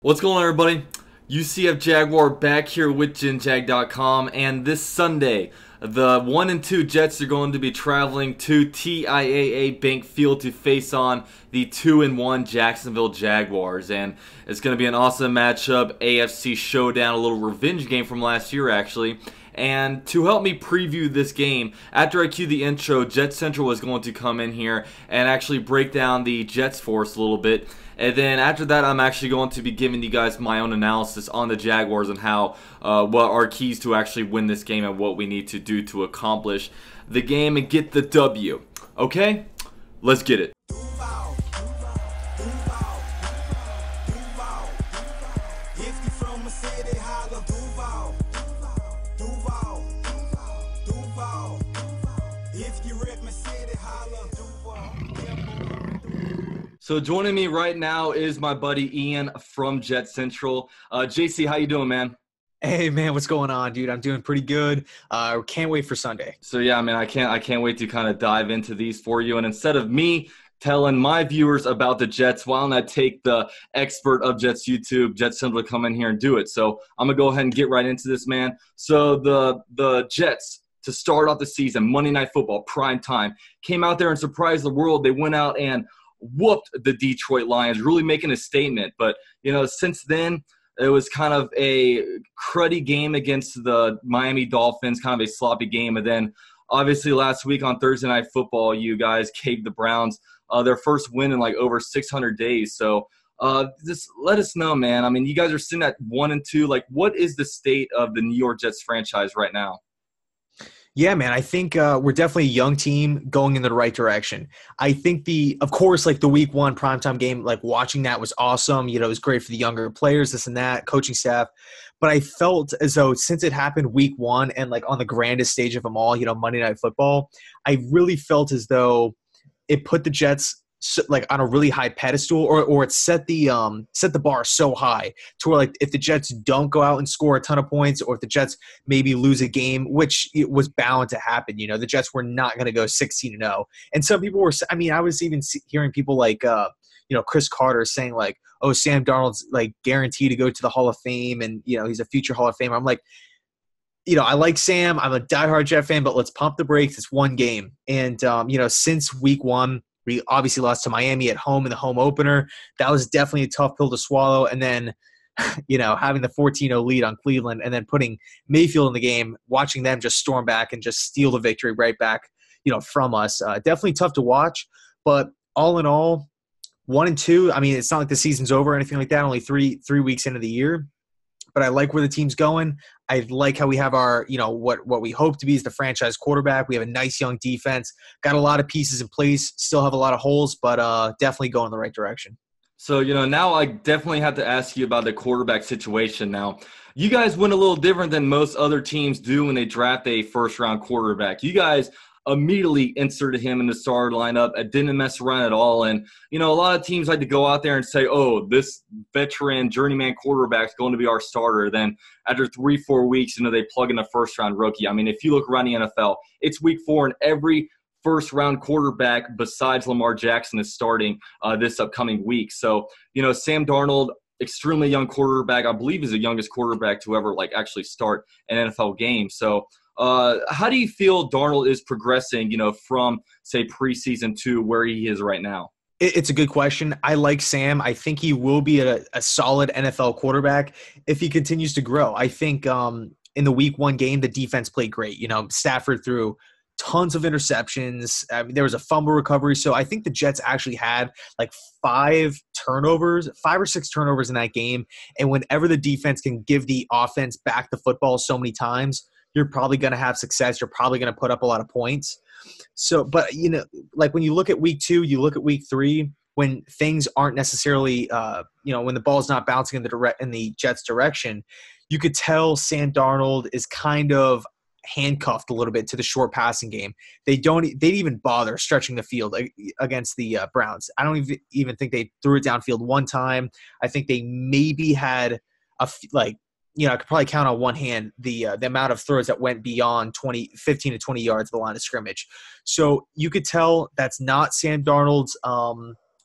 What's going on, everybody? UCF Jaguar back here with GenJag.com, and this Sunday, the 1 and 2 Jets are going to be traveling to TIAA Bank Field to face on the 2 and 1 Jacksonville Jaguars, and it's going to be an awesome matchup, AFC showdown, a little revenge game from last year actually. And to help me preview this game, after I cue the intro, Jet Central is going to come in here and actually break down the Jets for us a little bit. And then after that, I'm actually going to be giving you guys my own analysis on the Jaguars and how, what are keys to actually win this game and what we need to do to accomplish the game and get the W. Okay? Let's get it. So joining me right now is my buddy Ian from Jet Central. JC, how you doing, man? Hey man, what's going on, dude? I'm doing pretty good. Can't wait for Sunday. So yeah, man, I can't wait to kind of dive into these for you. And instead of me telling my viewers about the Jets, why don't I take the expert of Jets YouTube, Jet Central, to come in here and do it? So I'm gonna go ahead and get right into this, man. So the Jets, to start off the season, Monday Night Football, prime time, came out there and surprised the world. They went out and whooped the Detroit Lions, really making a statement. But, you know, since then, it was kind of a cruddy game against the Miami Dolphins, kind of a sloppy game. And then, obviously, last week on Thursday Night Football, you guys gave the Browns their first win in like over 600 days. So just let us know, man. I mean, you guys are sitting at 1 and 2. Like, what is the state of the New York Jets franchise right now? Yeah, man, I think we're definitely a young team going in the right direction. I think of course, like the week 1 primetime game, like watching that was awesome. You know, it was great for the younger players, this and that, coaching staff. But I felt as though since it happened week 1 and like on the grandest stage of them all, you know, Monday Night Football, I really felt as though it put the Jets like on a really high pedestal, or it set the bar so high to where, like, if the Jets don't go out and score a ton of points, or if the Jets maybe lose a game, which it was bound to happen, you know, the Jets were not going to go 16-0. And some people were, I mean, I was even hearing people like, you know, Chris Carter saying like, oh, Sam Darnold's like guaranteed to go to the Hall of Fame, and, you know, he's a future Hall of Famer. I'm like, you know, I like Sam. I'm a diehard Jet fan, but let's pump the brakes. It's one game. And, you know, since week 1, we obviously lost to Miami at home in the home opener. That was definitely a tough pill to swallow. And then, you know, having the 14-0 lead on Cleveland and then putting Mayfield in the game, watching them just storm back and just steal the victory right back, you know, from us. Definitely tough to watch. But all in all, 1 and 2, I mean, it's not like the season's over or anything like that, only three weeks into the year. But I like where the team's going. I like how we have our, you know, what we hope to be is the franchise quarterback. We have a nice young defense, got a lot of pieces in place, still have a lot of holes, but definitely going in the right direction. So, you know, now I definitely have to ask you about the quarterback situation now. You guys went a little different than most other teams do when they draft a first-round quarterback. You guys immediately inserted him in the starter lineup. It didn't mess around at all. And, you know, a lot of teams like to go out there and say, oh, this veteran journeyman quarterback is going to be our starter. Then after 3-4 weeks, you know, they plug in a first-round rookie. I mean, if you look around the NFL, it's week 4 and every first-round quarterback besides Lamar Jackson is starting this upcoming week. So, you know, Sam Darnold, extremely young quarterback, I believe is the youngest quarterback to ever like actually start an NFL game. So, how do you feel Darnold is progressing, you know, from, say, preseason to where he is right now? It's a good question. I like Sam. I think he will be a solid NFL quarterback if he continues to grow. I think in the week 1 game, the defense played great. You know, Stafford threw tons of interceptions. I mean, there was a fumble recovery. So I think the Jets actually had like 5 or 6 turnovers in that game. And whenever the defense can give the offense back the football so many times, you're probably going to have success. You're probably going to put up a lot of points. So, but, you know, like when you look at week 2, you look at week 3, when things aren't necessarily, you know, when the ball's not bouncing in the Jets' direction, you could tell Sam Darnold is kind of handcuffed a little bit to the short passing game. They didn't even bother stretching the field against the Browns. I don't even think they threw it downfield one time. I think they maybe had you know, I could probably count on one hand the amount of throws that went beyond 15 to 20 yards of the line of scrimmage. So you could tell that's not Sam Darnold's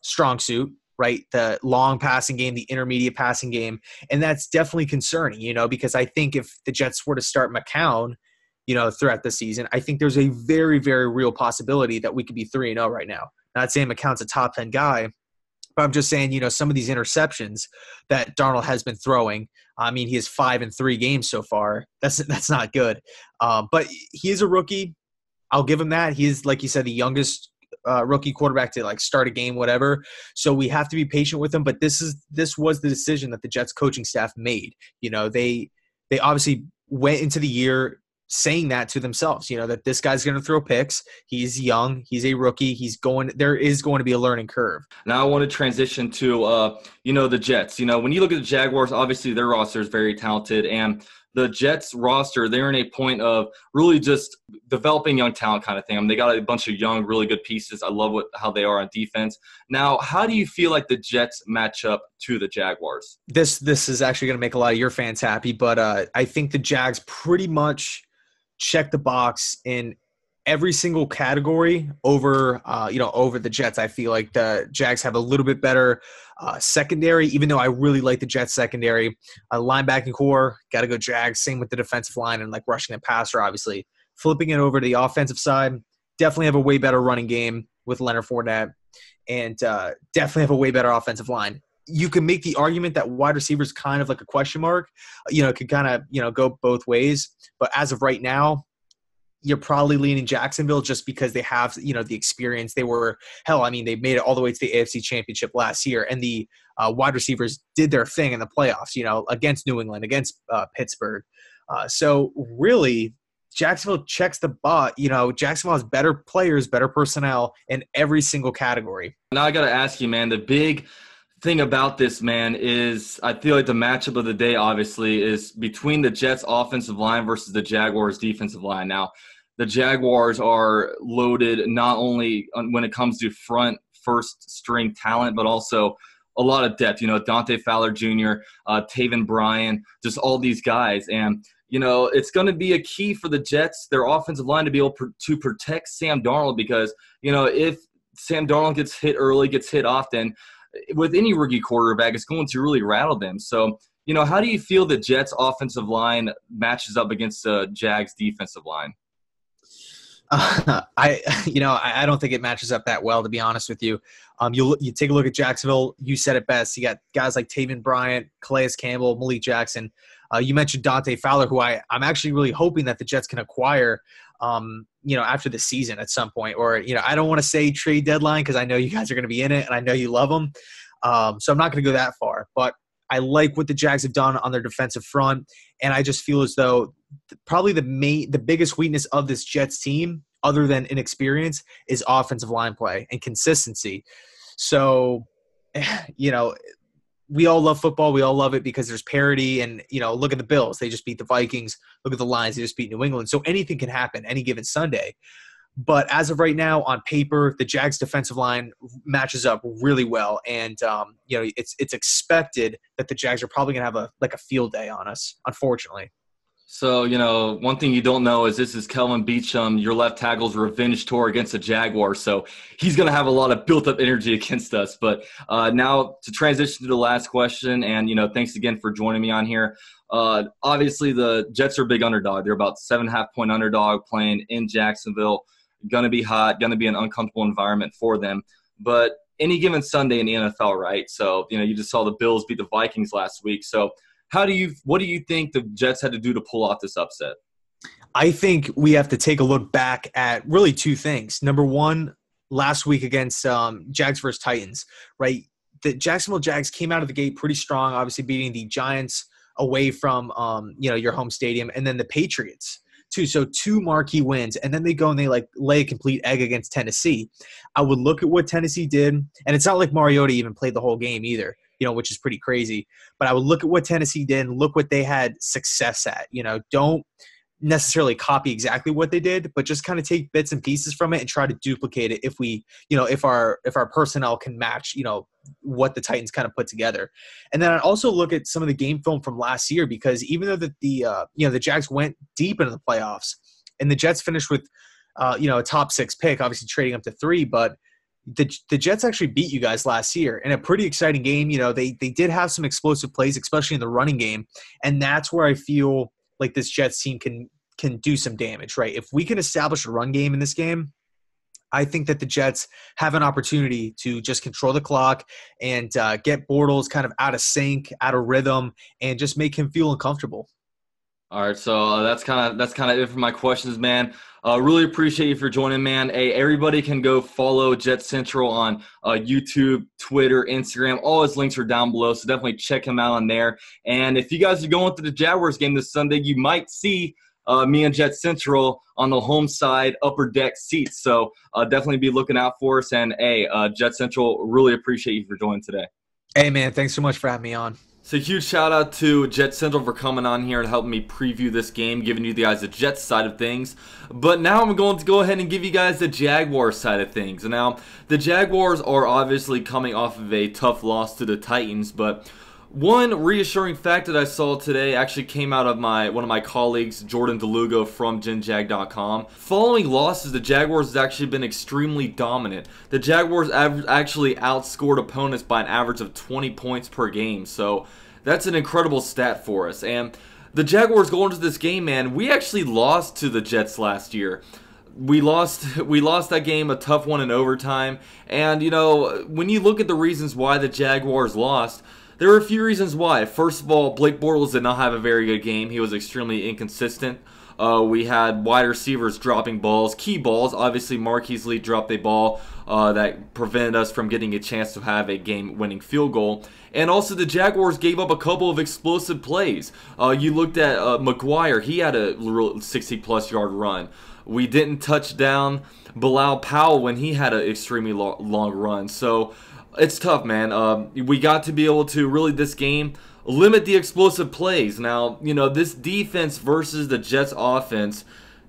strong suit, right? The long passing game, the intermediate passing game. And that's definitely concerning, because I think if the Jets were to start McCown, throughout the season, I think there's a very, very real possibility that we could be 3-0 right now. Not saying McCown's a top 10 guy, but I'm just saying, some of these interceptions that Darnold has been throwing, I mean, he has 5 in 3 games so far. That's not good. But he is a rookie. I'll give him that. He is, like you said, the youngest rookie quarterback to start a game, whatever. So we have to be patient with him. But this was the decision that the Jets coaching staff made. They obviously went into the year saying that to themselves, that this guy's going to throw picks. He's young. He's a rookie. There is going to be a learning curve. Now I want to transition to, the Jets. When you look at the Jaguars, obviously their roster is very talented, and the Jets roster, they're in a point of really just developing young talent kind of thing. I mean, they got a bunch of young, really good pieces. I love how they are on defense. Now, how do you feel like the Jets match up to the Jaguars? This is actually going to make a lot of your fans happy, but I think the Jags pretty much check the box in every single category over the Jets. I feel like the Jags have a little bit better secondary, even though I really like the Jets secondary. Linebacking core, got to go Jags. Same with the defensive line and rushing and passer, obviously. Flipping it over to the offensive side, definitely have a way better running game with Leonard Fournette, and definitely have a way better offensive line. You can make the argument that wide receiver is kind of like a question mark. It could kind of, go both ways. But as of right now, you're probably leaning Jacksonville just because they have, the experience. They made it all the way to the AFC Championship last year, and the wide receivers did their thing in the playoffs, against New England, against Pittsburgh. So really, Jacksonville checks the box. Jacksonville has better players, better personnel in every single category. Now I got to ask you, man, the big thing about this, man, is I feel like the matchup of the day, obviously, is between the Jets offensive line versus the Jaguars defensive line. Now, the Jaguars are loaded not only when it comes to front first string talent, but also a lot of depth. Dante Fowler Jr., Taven Bryan, just all these guys. And, it's going to be a key for the Jets, their offensive line, to be able to protect Sam Darnold, because, if Sam Darnold gets hit early, gets hit often, with any rookie quarterback, it's going to really rattle them. So, how do you feel the Jets offensive line matches up against the Jags defensive line? I don't think it matches up that well, to be honest with you. You take a look at Jacksonville. You said it best. You got guys like Taven Bryant, Calais Campbell, Malik Jackson. You mentioned Dante Fowler, who I'm actually really hoping that the Jets can acquire, after the season at some point. Or, I don't want to say trade deadline because I know you guys are going to be in it and I know you love them. So I'm not going to go that far. But I like what the Jags have done on their defensive front, and I just feel as though probably the biggest weakness of this Jets team, other than inexperience, is offensive line play and consistency. So, we all love football. We all love it because there's parity, and look at the Bills. They just beat the Vikings. Look at the Lions. They just beat New England. So anything can happen any given Sunday. But as of right now, on paper, the Jags defensive line matches up really well, and it's expected that the Jags are probably going to have a field day on us, unfortunately. So, one thing you don't know is this is Kelvin Beachum, your left tackle's revenge tour against the Jaguars. So he's going to have a lot of built-up energy against us. But now to transition to the last question, and, thanks again for joining me on here. Obviously, the Jets are a big underdog. They're about 7.5-point underdog playing in Jacksonville. Going to be hot, going to be an uncomfortable environment for them. But any given Sunday in the NFL, right? So, you just saw the Bills beat the Vikings last week. So what do you think the Jets had to do to pull off this upset? I think we have to take a look back at really two things. Number one, last week against Jags versus Titans, right? The Jacksonville Jags came out of the gate pretty strong, obviously beating the Giants away from your home stadium, and then the Patriots too. So 2 marquee wins, and then they go and they lay a complete egg against Tennessee. I would look at what Tennessee did, and it's not like Mariota even played the whole game either, which is pretty crazy. But I would look at what Tennessee did and look what they had success at. Don't necessarily copy exactly what they did, but just kind of take bits and pieces from it and try to duplicate it if our personnel can match, what the Titans kind of put together. And then I'd also look at some of the game film from last year, because even though the Jags went deep into the playoffs and the Jets finished with a top 6 pick, obviously trading up to 3, but the Jets actually beat you guys last year in a pretty exciting game. You know, they did have some explosive plays, especially in the running game, and that's where I feel like this Jets team can do some damage, right? If we can establish a run game in this game, I think that the Jets have an opportunity to just control the clock and get Bortles kind of out of sync, out of rhythm, and just make him feel uncomfortable. All right, so that's kind of it for my questions, man. Really appreciate you for joining, man. Hey, everybody can go follow Jet Central on YouTube, Twitter, Instagram. All his links are down below, so definitely check him out on there. And if you guys are going to the Jaguars game this Sunday, you might see me and Jet Central on the home side upper deck seats. So definitely be looking out for us. And hey, Jet Central, really appreciate you for joining today. Hey, man, thanks so much for having me on. So huge shout out to Jet Central for coming on here and helping me preview this game, giving you guys the Jets side of things. But now I'm going to go ahead and give you guys the Jaguars side of things. Now, the Jaguars are obviously coming off of a tough loss to the Titans, but one reassuring fact that I saw today actually came out of one of my colleagues, Jordan DeLugo from GenJag.com. Following losses, the Jaguars has actually been extremely dominant. The Jaguars actually outscored opponents by an average of 20 points per game, so that's an incredible stat for us. And the Jaguars going into this game, man, we actually lost to the Jets last year. We lost that game, a tough one in overtime. And, you know, when you look at the reasons why the Jaguars lost, there were a few reasons why. First of all, Blake Bortles did not have a very good game. He was extremely inconsistent. We had wide receivers dropping balls, key balls. Obviously, Marquise Lee dropped a ball that prevented us from getting a chance to have a game-winning field goal. And also, the Jaguars gave up a couple of explosive plays. You looked at McGuire. He had a 60-plus yard run. We didn't touch down Bilal Powell when he had an extremely long run. So it's tough, man. We got to be able to really, this game, limit the explosive plays. Now, you know, this defense versus the Jets offense,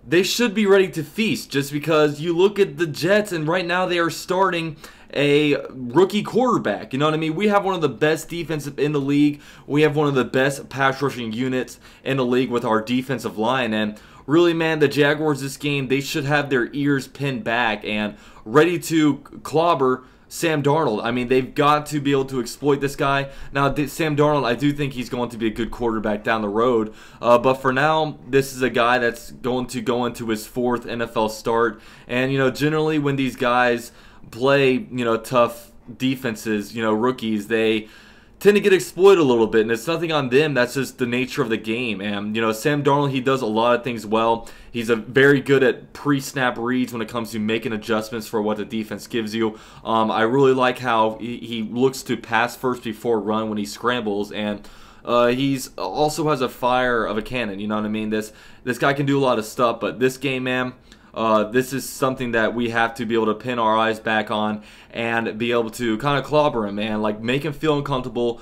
they should be ready to feast, just because you look at the Jets and right now they are starting a rookie quarterback. You know what I mean? We have one of the best defensive in the league. We have one of the best pass rushing units in the league with our defensive line. And really, man, the Jaguars this game, they should have their ears pinned back and ready to clobber Sam Darnold. I mean, they've got to be able to exploit this guy. Now, Sam Darnold, I do think he's going to be a good quarterback down the road. But for now, this is a guy that's going to go into his 4th NFL start. And, you know, generally when these guys play, you know, tough defenses, you know, rookies, they tend to get exploited a little bit, and it's nothing on them. That's just the nature of the game. And, you know, Sam Darnold, he does a lot of things well. He's very good at pre-snap reads when it comes to making adjustments for what the defense gives you. I really like how he looks to pass first before run when he scrambles, and he's also has a fire of a cannon. You know what I mean? This guy can do a lot of stuff, but this game, man, this is something that we have to be able to pin our eyes back on and be able to kind of clobber him, man. Like, make him feel uncomfortable,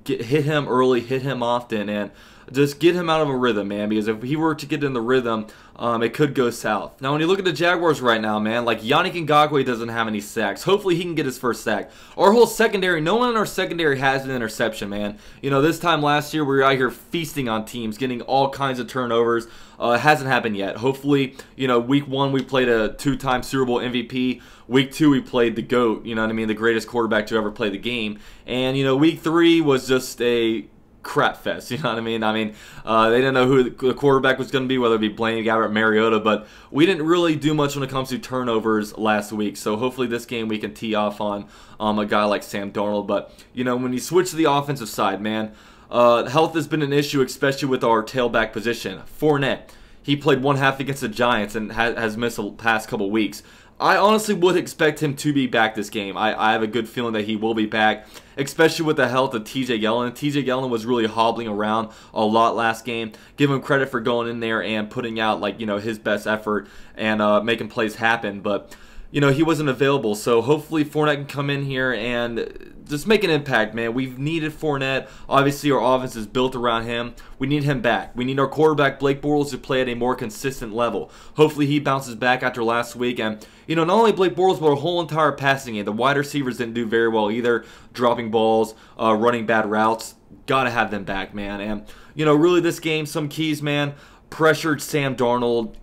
hit him early, hit him often, and just get him out of a rhythm, man, because if he were to get in the rhythm, it could go south. Now, when you look at the Jaguars right now, man, like, Yannick Ngakoue doesn't have any sacks. Hopefully, he can get his first sack. Our whole secondary, no one in our secondary has an interception, man. You know, this time last year, we were out here feasting on teams, getting all kinds of turnovers. It hasn't happened yet. Hopefully, you know, week 1, we played a 2-time Super Bowl MVP. Week 2, we played the GOAT, you know what I mean, the greatest quarterback to ever play the game. And, you know, week 3 was just a crap fest, you know what I mean? They didn't know who the quarterback was going to be, whether it be Blaine Gabbert, Mariota, but we didn't really do much when it comes to turnovers last week. So hopefully this game we can tee off on a guy like Sam Darnold. But, you know, when you switch to the offensive side, man, health has been an issue, especially with our tailback position. Fournette, he played 1 half against the Giants and has missed the past couple weeks. I honestly would expect him to be back this game. I have a good feeling that he will be back, especially with the health of TJ Yeldon. TJ Yeldon was really hobbling around a lot last game. Give him credit for going in there and putting out, like, you know, his best effort and making plays happen. But, you know, he wasn't available. So hopefully Fournette can come in here and just make an impact, man. We've needed Fournette. Obviously, our offense is built around him. We need him back. We need our quarterback, Blake Bortles, to play at a more consistent level. Hopefully, he bounces back after last week. And, you know, not only Blake Bortles, but our whole entire passing game. The wide receivers didn't do very well either, dropping balls, running bad routes. Got to have them back, man. And, you know, really this game, some keys, man. pressured Sam Darnold,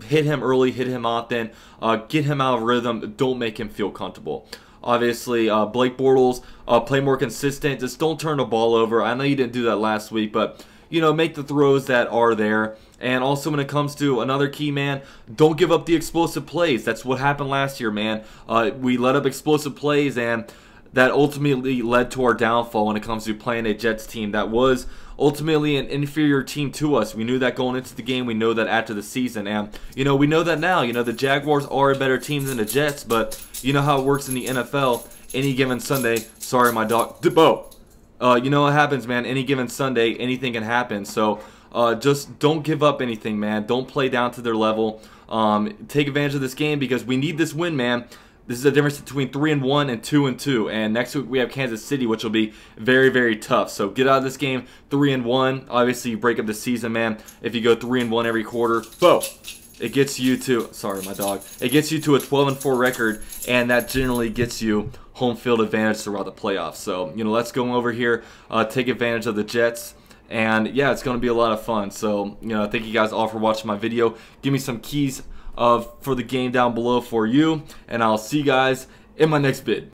hit him early, hit him often, get him out of rhythm. Don't make him feel comfortable. Obviously, Blake Bortles, play more consistent. Just don't turn the ball over. I know you didn't do that last week, but make the throws that are there. And also when it comes to another key, man, don't give up the explosive plays. That's what happened last year, man. We let up explosive plays, and that ultimately led to our downfall when it comes to playing a Jets team that was ultimately an inferior team to us. We knew that going into the game. We know that after the season. And, we know that now. The Jaguars are a better team than the Jets, but you know how it works in the NFL. Any given Sunday, sorry, my dog, Debo. You know what happens, man. Any given Sunday, anything can happen. So just don't give up anything, man. Don't play down to their level. Take advantage of this game because we need this win, man. This is the difference between 3-1 and 2-2. And next week we have Kansas City, which will be very, very tough. So get out of this game 3-1. Obviously, you break up the season, man. If you go 3-1 every quarter, it gets you to, sorry, my dog. It gets you to a 12-4 record, and that generally gets you home field advantage throughout the playoffs. So, let's go over here, take advantage of the Jets. And, yeah, it's going to be a lot of fun. So, thank you guys all for watching my video. Give me some keys for the game down below for you, and I'll see you guys in my next vid.